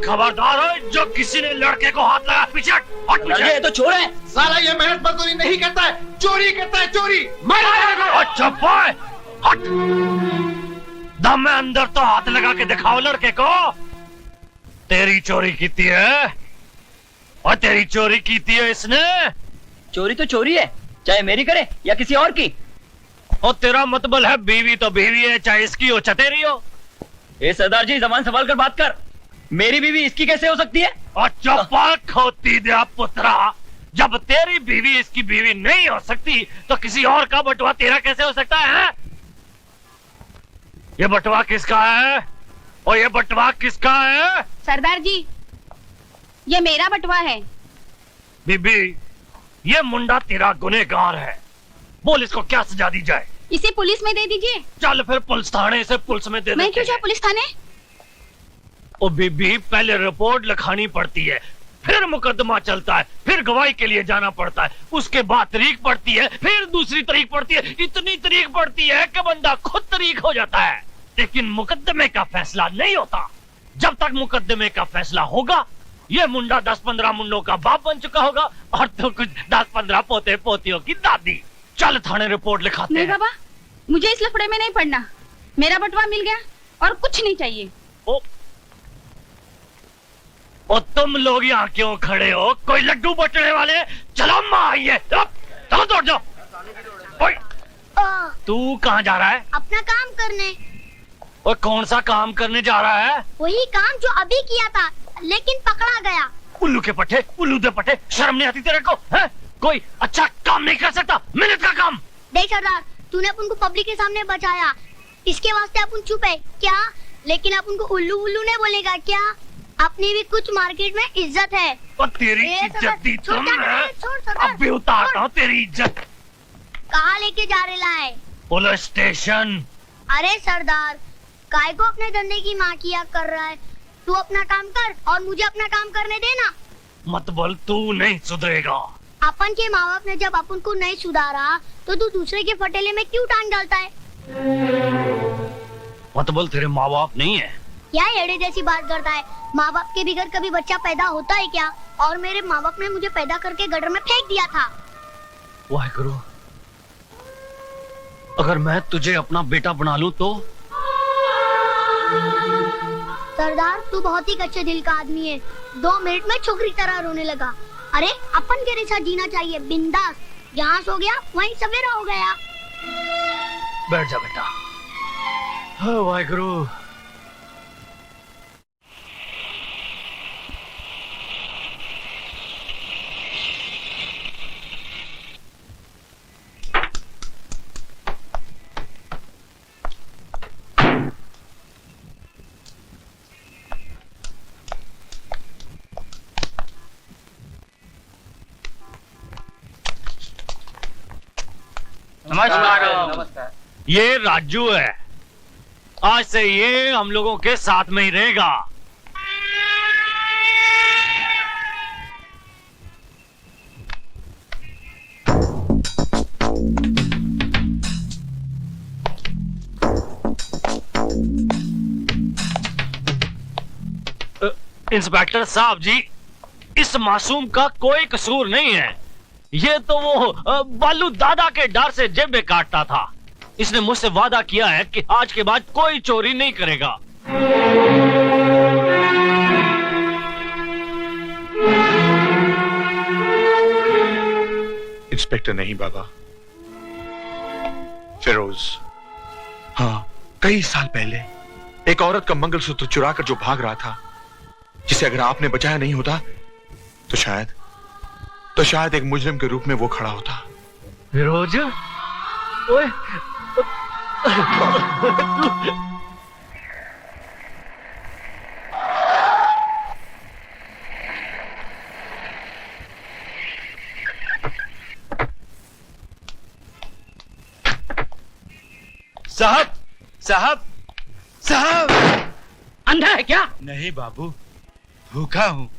खबरदार हो, जो किसी ने लड़के को हाथ लगा पीछे हट पीछे। ये तो चोर है। साला ये मेहनत मजदूरी नहीं करता है, चोरी करता है, चोरी। अच्छा बॉय, हट। दम में अंदर तो हाथ लगा के दिखाओ लड़के को। तेरी चोरी की है और तेरी चोरी की है इसने। चोरी तो चोरी है, चाहे मेरी करे या किसी और की। और तेरा मतलब है बीवी तो बीवी है, चाहे इसकी हो चाहे तेरी हो। ए सरदार जी, जबान संभाल कर बात कर। मेरी बीवी इसकी कैसे हो सकती है? और चप्पल खोती दे पुत्रा, जब तेरी बीवी इसकी बीवी नहीं हो सकती तो किसी और का बटुआ तेरा कैसे हो सकता है? ये बटुआ किसका है? और ये बटुआ किसका है? सरदार जी, ये मेरा बटुआ है। बीबी, ये मुंडा तेरा गुनहगार है, बोल इसको क्या सजा दी जाए? इसे पुलिस में दे दीजिए। चल फिर पुलिस थाने से पुलिस में दे। मैं क्यों जाऊँ पुलिस थाने? ओ बीबी, पहले रिपोर्ट लिखानी पड़ती है, फिर मुकदमा चलता है, फिर गवाही के लिए जाना पड़ता है, उसके बाद तारीख पड़ती है, फिर दूसरी तारीख पड़ती है, इतनी तारीख पड़ती है कि बंदा खुद तारीख हो जाता है। लेकिन मुकदमे का फैसला नहीं होता। जब तक मुकदमे का फैसला होगा, ये मुंडा 10-15 मुंडों का बाप बन चुका होगा और तो कुछ 10-15 पोते पोतियों की दादी। चल थाने रिपोर्ट लिखाते हैं। नहीं बाबा, मुझे इस लफड़े में नहीं पड़ना। मेरा बटुआ मिल गया और कुछ नहीं चाहिए। और तुम लोग यहाँ क्यों खड़े हो? कोई लड्डू बटने वाले? चलो माँ आइए, चलो दौड़ जाओ। ओए, तू कहाँ जा रहा है? अपना काम करने। और कौन सा काम करने जा रहा है? वही काम जो अभी किया था, लेकिन पकड़ा गया। उल्लू के पट्टे, उल्लू दे पट्टे, शर्म नहीं आती तेरे को? है? कोई अच्छा काम नहीं कर सकता? मेहनत का काम। देख सरदार, तूने अपन को पब्लिक के सामने बचाया, इसके वास्ते अपन चुप है क्या? लेकिन अपन को उल्लू उल्लू नहीं बोलेगा क्या? अपनी भी कुछ मार्केट में इज्जत है। और तेरी इज्जत दी तुम है? अभी उतारता हूँ तेरी इज्जत। कहाँ लेके जा रहा है? Police station. अरे सरदार, काय को अपने धंधे की माकिया कर रहा है? तू अपना काम कर और मुझे अपना काम करने देना। मत बोल, तू नहीं सुधरेगा। अपन के माँ बाप ने जब अपन को नहीं सुधारा तो तू दूसरे के फटेले में क्यों टांग डालता है? मत बोल, तेरे माँ बाप नहीं है। क्या एड़े जैसी बात करता है? माँ बाप के बिगड़ कभी बच्चा पैदा होता है क्या? और मेरे माँ बाप ने मुझे पैदा करके गटर में फेंक दिया था। वाहेगुरु, अगर मैं तुझे अपना बेटा बना लूं तो? सरदार, तू बहुत ही कच्चे दिल का आदमी है। 2 मिनट में छोकरी तरह रोने लगा। अरे अपन के जैसा जीना चाहिए, बिंदास। जहाँ सो गया वहीं सवेरा हो गया। बैठ जा बेटा। वाहेगुरु। नमस्कार। ये राजू है, आज से ये हम लोगों के साथ में ही रहेगा। इंस्पेक्टर साहब जी, इस मासूम का कोई कसूर नहीं है। ये तो वो बालू दादा के डर से जेबें काटता था। इसने मुझसे वादा किया है कि आज के बाद कोई चोरी नहीं करेगा। इंस्पेक्टर नहीं बाबा, फिरोज। हाँ, कई साल पहले एक औरत का मंगलसूत्र चुरा कर जो भाग रहा था, जिसे अगर आपने बचाया नहीं होता तो शायद एक मुजरिम के रूप में वो खड़ा होता। फिरोज, ओए, साहब साहब साहब। अंधा है क्या? नहीं बाबू, भूखा हूँ,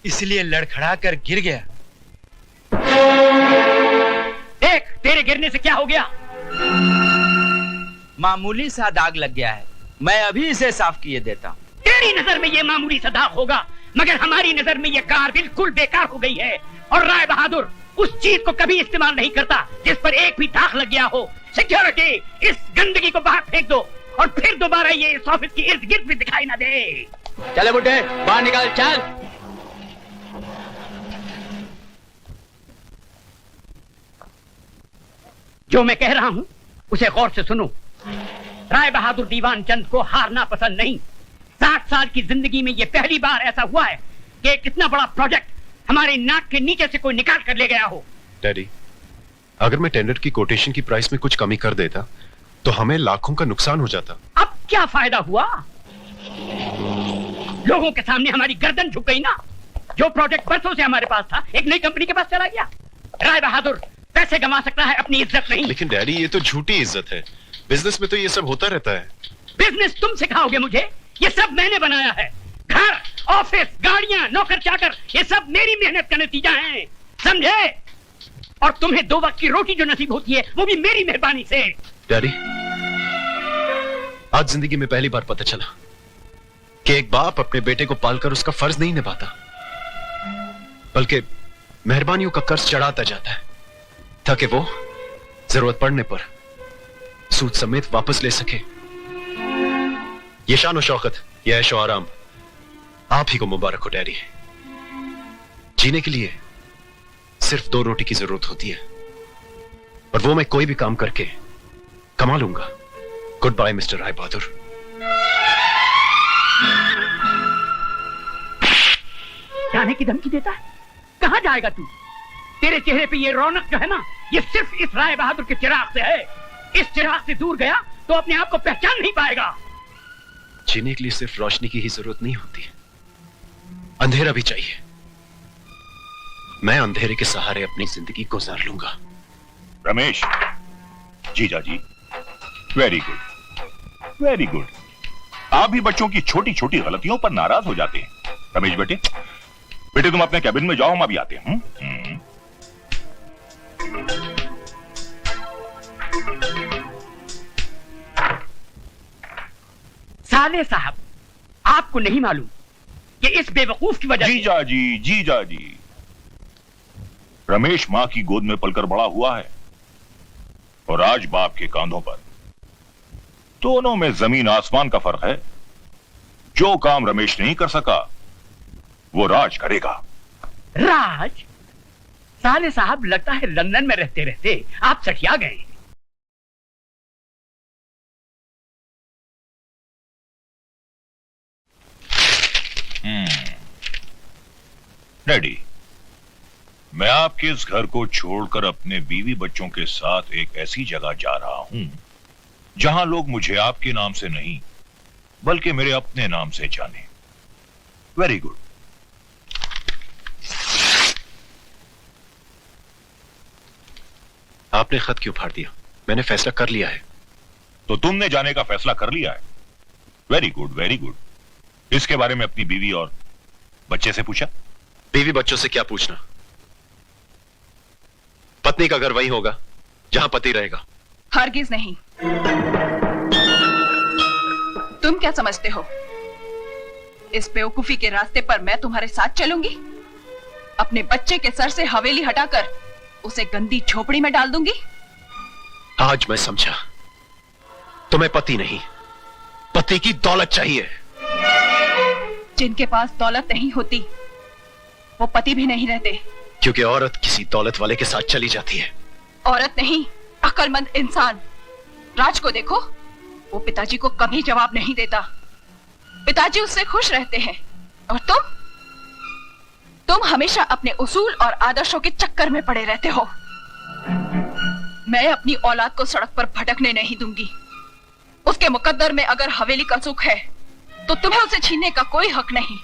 इसलिए लड़खड़ा कर गिर गया। देख, तेरे गिरने से क्या हो गया? मामूली सा दाग लग गया है, मैं अभी इसे साफ किए देता हूँ। तेरी नजर में ये मामूली सा दाग होगा, मगर हमारी नजर में ये कार बिल्कुल बेकार हो गई है। और राय बहादुर उस चीज को कभी इस्तेमाल नहीं करता जिस पर एक भी दाग लग गया हो। सिक्योरिटी, इस गंदगी को बाहर फेंक दो और फिर दोबारा ये इस ऑफिस की इर्द गिर्द भी दिखाई ना दे। चले बुड्ढे, बाहर निकाल, चल। जो मैं कह रहा हूं उसे गौर से सुनो। राय बहादुर दीवान चंद को हारना पसंद नहीं। 60 साल की जिंदगी में ये पहली बार ऐसा हुआ है कि एक इतना बड़ा प्रोजेक्ट हमारे नाक के नीचे से कोई निकाल कर ले गया हो। डैडी, अगर मैं टेंडर की कोटेशन की प्राइस में कुछ कमी कर देता तो हमें लाखों का नुकसान हो जाता। अब क्या फायदा हुआ? लोगों के सामने हमारी गर्दन झुक गई ना। जो प्रोजेक्ट परसों से हमारे पास था एक नई कंपनी के पास चला गया। राय बहादुर पैसे कमा सकता है, अपनी इज्जत नहीं। लेकिन डैडी, ये तो झूठी इज्जत है। बिजनेस में तो ये सब होता रहता है। बिजनेस तुम सिखाओगे मुझे? ये सब मैंने बनाया है। घर, ऑफिस, गाड़ियां, नौकर चाकर, ये सब मेरी मेहनत का नतीजा है, समझे? और तुम्हें 2 वक्त की रोटी जो नसीब होती है वो भी मेरी मेहरबानी से। डैडी, आज जिंदगी में पहली बार पता चला कि एक बाप अपने बेटे को पालकर उसका फर्ज नहीं निभाता, बल्कि मेहरबानियों का कर्ज चढ़ाता जाता है ताकि वो जरूरत पड़ने पर सूद समेत वापस ले सके। ये शान और शौकत, ये ऐशो आराम आप ही को मुबारक हो डैडी। जीने के लिए सिर्फ 2 रोटी की जरूरत होती है और वो मैं कोई भी काम करके कमा लूंगा। Good bye mister Rai Bahadur. जाने की धमकी देता है? कहां जाएगा तू? तेरे चेहरे पे ये रौनक जो है ना, ये सिर्फ इस राय बहादुर के चिराग से है। इस चिराग से दूर गया तो अपने आप को पहचान नहीं पाएगा। जीने के लिए सिर्फ रोशनी की ही जरूरत नहीं होती, अंधेरा भी चाहिए। मैं अंधेरे के सहारे अपनी जिंदगी गुजार लूंगा। रमेश, जीजा जी, वेरी गुड, वेरी गुड। आप भी बच्चों की छोटी छोटी गलतियों पर नाराज हो जाते हैं। रमेश बेटे, बेटे तुम अपने कैबिन में जाओ, हम अभी आते हैं। साले साहब, आपको नहीं मालूम कि इस बेवकूफ की वजह से। जीजा जी, जीजा जी, रमेश मां की गोद में पलकर बड़ा हुआ है और आज बाप के कांधों पर। दोनों में जमीन आसमान का फर्क है। जो काम रमेश नहीं कर सका वो राज करेगा। राज? साले साहब, लगता है लंदन में रहते रहते आप सठिया गए। डैडी, मैं आपके इस घर को छोड़कर अपने बीवी बच्चों के साथ एक ऐसी जगह जा रहा हूं जहां लोग मुझे आपके नाम से नहीं बल्कि मेरे अपने नाम से जाने। Very good. आपने खत क्यों फाड़ दिया? मैंने फैसला कर लिया है। तो तुमने जाने का फैसला कर लिया है? Very good, very good. इसके बारे में अपनी बीवी और बच्चे से पूछा? बीवी बच्चों से क्या पूछना? पत्नी का घर वही होगा जहां पति रहेगा। हरगिज नहीं। तुम क्या समझते हो? इस बेवकूफी के रास्ते पर मैं तुम्हारे साथ चलूंगी? अपने बच्चे के सर से हवेली हटाकर उसे गंदी झोपड़ी में डाल दूंगी? आज मैं समझा, तुम्हें पति नहीं, पति की दौलत चाहिए। जिनके पास दौलत नहीं होती वो पति भी नहीं रहते। क्योंकि औरत किसी दौलत वाले के साथ चली जाती है। औरत नहीं, अक्लमंद इंसान। राज को देखो, वो पिताजी को कभी जवाब नहीं देता। पिताजी उससे खुश रहते हैं और तुम हमेशा अपने उसूल और आदर्शों के चक्कर में पड़े रहते हो। मैं अपनी औलाद को सड़क पर भटकने नहीं दूंगी। उसके मुकद्दर में अगर हवेली का सुख है तो तुम्हें उसे छीनने का कोई हक नहीं।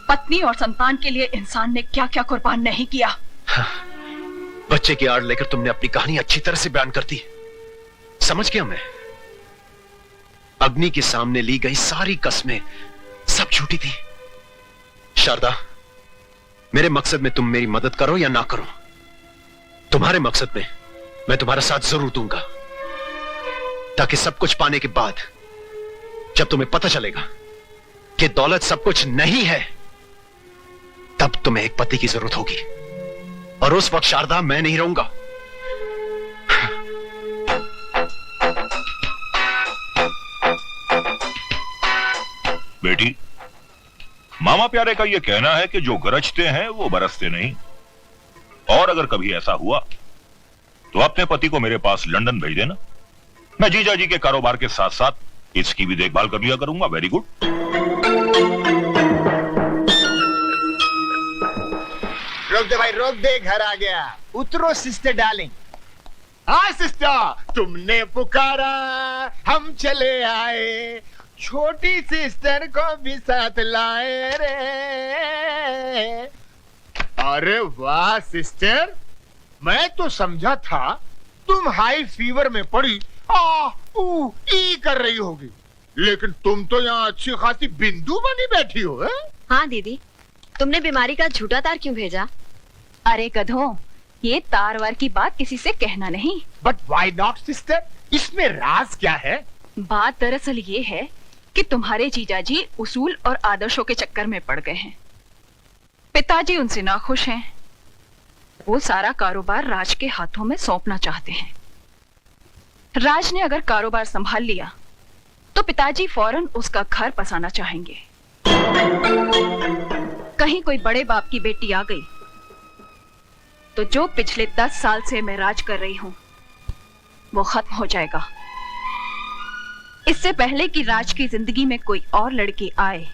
पत्नी और संतान के लिए इंसान ने क्या क्या कुर्बान नहीं किया। हाँ, बच्चे की आड़ लेकर तुमने अपनी कहानी अच्छी तरह से बयान कर दी। समझ गया मैं। अग्नि के सामने ली गई सारी कस्में सब झूठी थी। शारदा, मेरे मकसद में तुम मेरी मदद करो या ना करो, तुम्हारे मकसद में मैं तुम्हारा साथ जरूर दूंगा, ताकि सब कुछ पाने के बाद जब तुम्हें पता चलेगा कि दौलत सब कुछ नहीं है, तब तुम्हें एक पति की जरूरत होगी, और उस वक्त शारदा मैं नहीं रहूंगा। बेटी, मामा प्यारे का यह कहना है कि जो गरजते हैं वो बरसते नहीं, और अगर कभी ऐसा हुआ तो अपने पति को मेरे पास लंदन भेज देना। मैं जीजा जी के कारोबार के साथ साथ इसकी भी देखभाल कर लिया करूंगा। Very good. रोक दे भाई, रोक दे, घर आ गया। उतरो सिस्टर डार्लिंग। हाँ सिस्टर, तुमने पुकारा हम चले आए, छोटी सिस्टर को भी साथ लाए रे। अरे वाह सिस्टर, मैं तो समझा था तुम हाई फीवर में पड़ी ई कर रही होगी, लेकिन तुम तो यहाँ अच्छी खासी बिंदु बनी बैठी हो। है? हाँ दीदी, तुमने बीमारी का झूठा तार क्यों भेजा? अरे गधों, ये तार वार की बात किसी से कहना नहीं। बट व्हाई नॉट सिस्टर, इसमें राज क्या है? बात दरअसल ये है कि तुम्हारे जीजाजी उसूल और आदर्शों के चक्कर में पड़ गए हैं। पिताजी उनसे नाखुश हैं। वो सारा कारोबार राज के हाथों में सौंपना चाहते हैं। राज ने अगर कारोबार संभाल लिया तो पिताजी फौरन उसका घर बसाना चाहेंगे। कहीं कोई बड़े बाप की बेटी आ गई तो जो पिछले 10 साल से मैं राज कर रही हूं वो खत्म हो जाएगा। इससे पहले कि राज की जिंदगी में कोई और लड़की आए,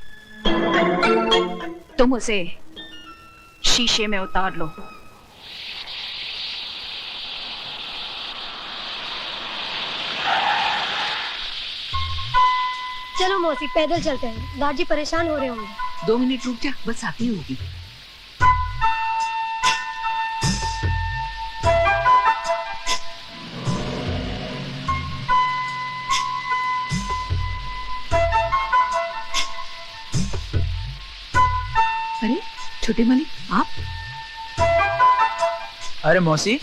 तुम उसे शीशे में उतार लो। चलो मौसी, पैदल चलते हैं, दादी परेशान हो रहे होंगे। 2 मिनट रुक जा, बस आती होगी। अरे छोटे मालिक, आप? अरे मौसी,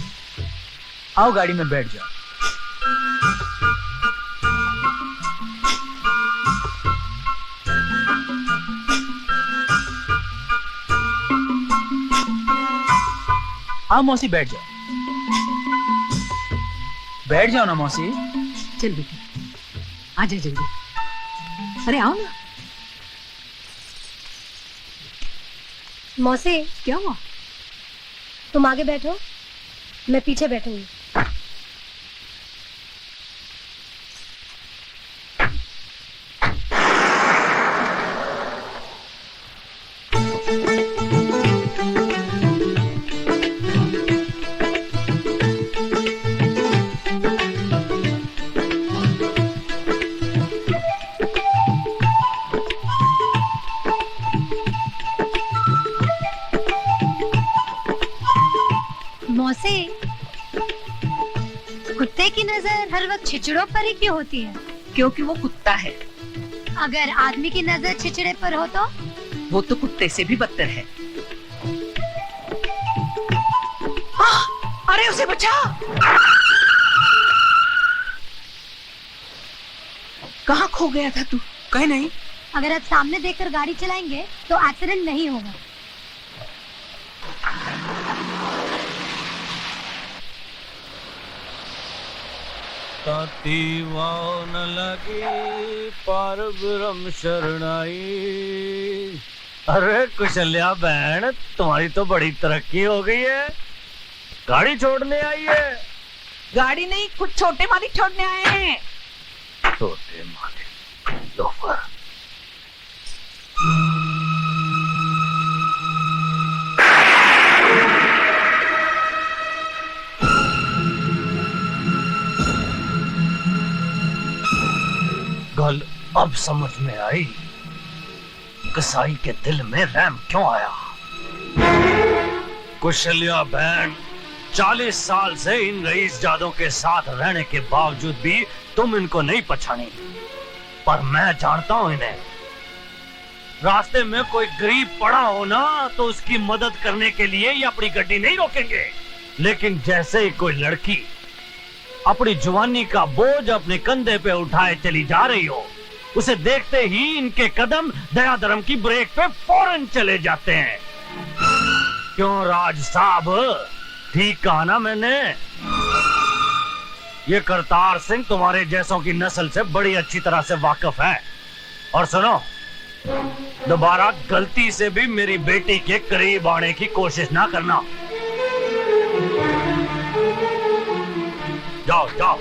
आओ गाड़ी में बैठ जाओ। आओ मौसी, बैठ जाओ। बैठ जाओ ना मौसी। चल बेटी, आजा जल्दी। अरे आओ ना। मौसी, क्या हुआ? तुम आगे बैठो, मैं पीछे बैठूंगी। मौसी, कुत्ते की नजर हर वक्त छिचड़ों पर ही क्यों होती है? क्योंकि वो कुत्ता है। अगर आदमी की नजर छिचड़े पर हो तो? वो तो कुत्ते से भी बदतर है। अरे उसे बचा। कहाँ खो गया था तू? कहीं नहीं। अगर आप सामने देखकर गाड़ी चलाएंगे तो एक्सीडेंट नहीं होगा। ताती वाव न लगी पार ब्रह्म शरणाई। अरे कुशल्या बहन, तुम्हारी तो बड़ी तरक्की हो गई है, गाड़ी छोड़ने आई है। गाड़ी नहीं, कुछ छोटे मालिक छोड़ने आए हैं। छोटे मालिक लोफर। गल अब समझ में आई, कसाई के दिल में रहम क्यों आया। कुशल्या बहन, 40 साल से इन रईस जादों के साथ रहने के बावजूद भी तुम इनको नहीं पहचानी, पर मैं जानता हूं इन्हें। रास्ते में कोई गरीब पड़ा हो ना तो उसकी मदद करने के लिए ये अपनी गड्डी नहीं रोकेंगे, लेकिन जैसे ही कोई लड़की अपनी जवानी का बोझ अपने कंधे पे उठाए चली जा रही हो, उसे देखते ही इनके कदम दया धर्म की ब्रेक पे फौरन चले जाते हैं। क्यों राज साहब, ठीक कहा ना मैंने? ये करतार सिंह तुम्हारे जैसों की नस्ल से बड़ी अच्छी तरह से वाकिफ है। और सुनो, दोबारा गलती से भी मेरी बेटी के करीब आने की कोशिश ना करना। जाओ जाओ।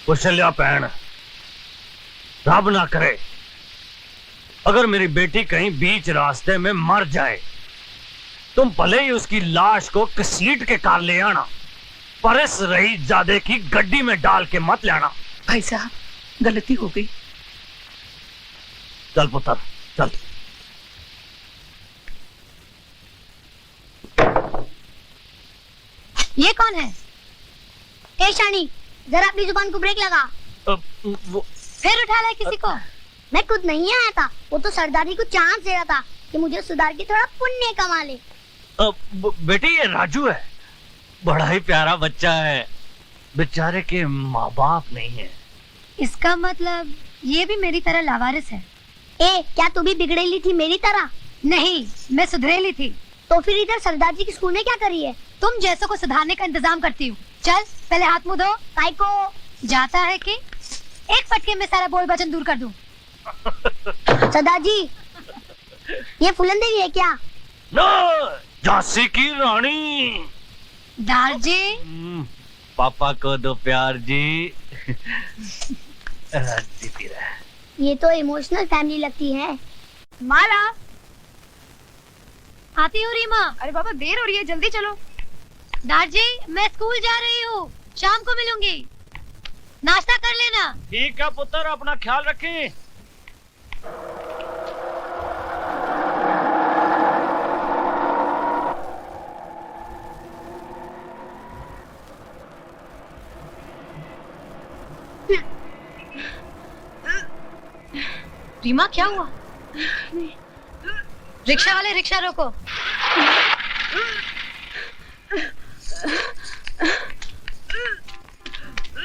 कुशल्या बहन, रब ना करे अगर मेरी बेटी कहीं बीच रास्ते में मर जाए, तुम भले ही उसकी लाश को घसीट के कार ले आना, पर इस रईसजादे की गड्डी में डाल के मत लाना। भाई साहब गलती हो गई। चल पुत्र चल। ये कौन है? ए शानी, जरा अपनी जुबान को ब्रेक लगा। फिर उठा लाए किसी को? मैं खुद नहीं आया था, वो तो सरदारी को चांस दे रहा था कि मुझे सुधार के थोड़ा पुण्य कमा ले। बेटी ये राजू है, बड़ा ही प्यारा बच्चा है, बेचारे के माँ बाप नहीं है। इसका मतलब ये भी मेरी तरह लावारिस है। ए, क्या तू भी बिगड़ेली थी मेरी तरह? नहीं, मैं सुधरेली थी। तो फिर इधर सरदार जी की स्कूल में क्या करी है? तुम जैसों को सुधारने का इंतजाम करती हूँ। चल पहले हाथ मुंह धो। काय को जाता है कि एक फटके में सारा बोल वचन दूर कर दूं। सरदार जी, ये फूलन देवी है क्या? नो, झांसी की रानी। दार जी, पापा को दो प्यार जी। जीती रहे। ये तो इमोशनल फैमिली लगती है। माला, आती हूँ रीमा। अरे बाबा देर हो रही है, जल्दी चलो। दार जी, मैं स्कूल जा रही हूँ, शाम को मिलूंगी, नाश्ता कर लेना। ठीक है पुत्र, अपना ख्याल रखें। रीमा क्या हुआ? रिक्शा वाले रिक्शा रोको।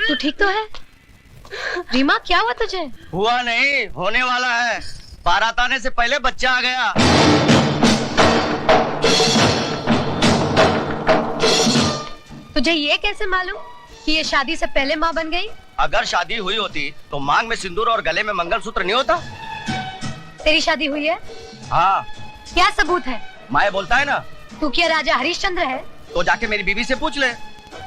तू ठीक तो है? रीमा क्या हुआ तुझे? हुआ नहीं, होने वाला है। बारात आने से पहले बच्चा आ गया। तुझे ये कैसे मालूम कि ये शादी से पहले माँ बन गई? अगर शादी हुई होती तो मांग में सिंदूर और गले में मंगलसूत्र नहीं होता। तेरी शादी हुई है? हाँ। क्या सबूत है? माए बोलता है ना। तू क्या राजा हरिश्चंद्र है? तो जाके मेरी बीवी से पूछ ले।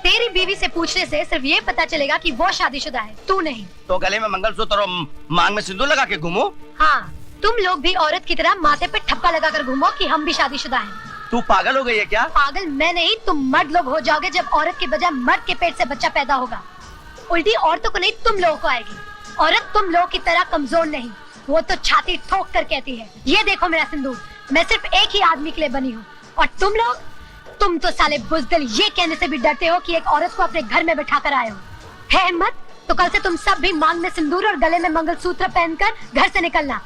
तेरी बीवी से पूछने से सिर्फ ये पता चलेगा कि वो शादीशुदा है, तू नहीं। तो गले में मंगलसूत्र और मांग में सिंदूर लगा के घूमो। हाँ, तुम लोग भी औरत की तरह माथे पे ठप्पा लगाकर घूमो कि हम भी शादीशुदा हैं। तू पागल हो गई है क्या? पागल मैं नहीं, तुम मर्द लोग हो जाओगे जब औरत के बजाय मर्द के पेट से बच्चा पैदा होगा। उल्टी औरतों को नहीं, तुम लोगों को आएगी। औरत तुम लोगों की तरह कमजोर नहीं, वो तो छाती ठोक कर कहती है, ये देखो मेरा सिंदूर, मैं सिर्फ एक ही आदमी के लिए बनी हूँ। और तुम लोग, तुम तो साले बुज़दिल ये कहने से भी डरते हो कि एक औरत को अपने घर में बिठा कर आए हो। है हिम्मत तो कल से तुम सब भी मांग में सिंदूर और गले में मंगलसूत्र पहनकर घर से निकलना।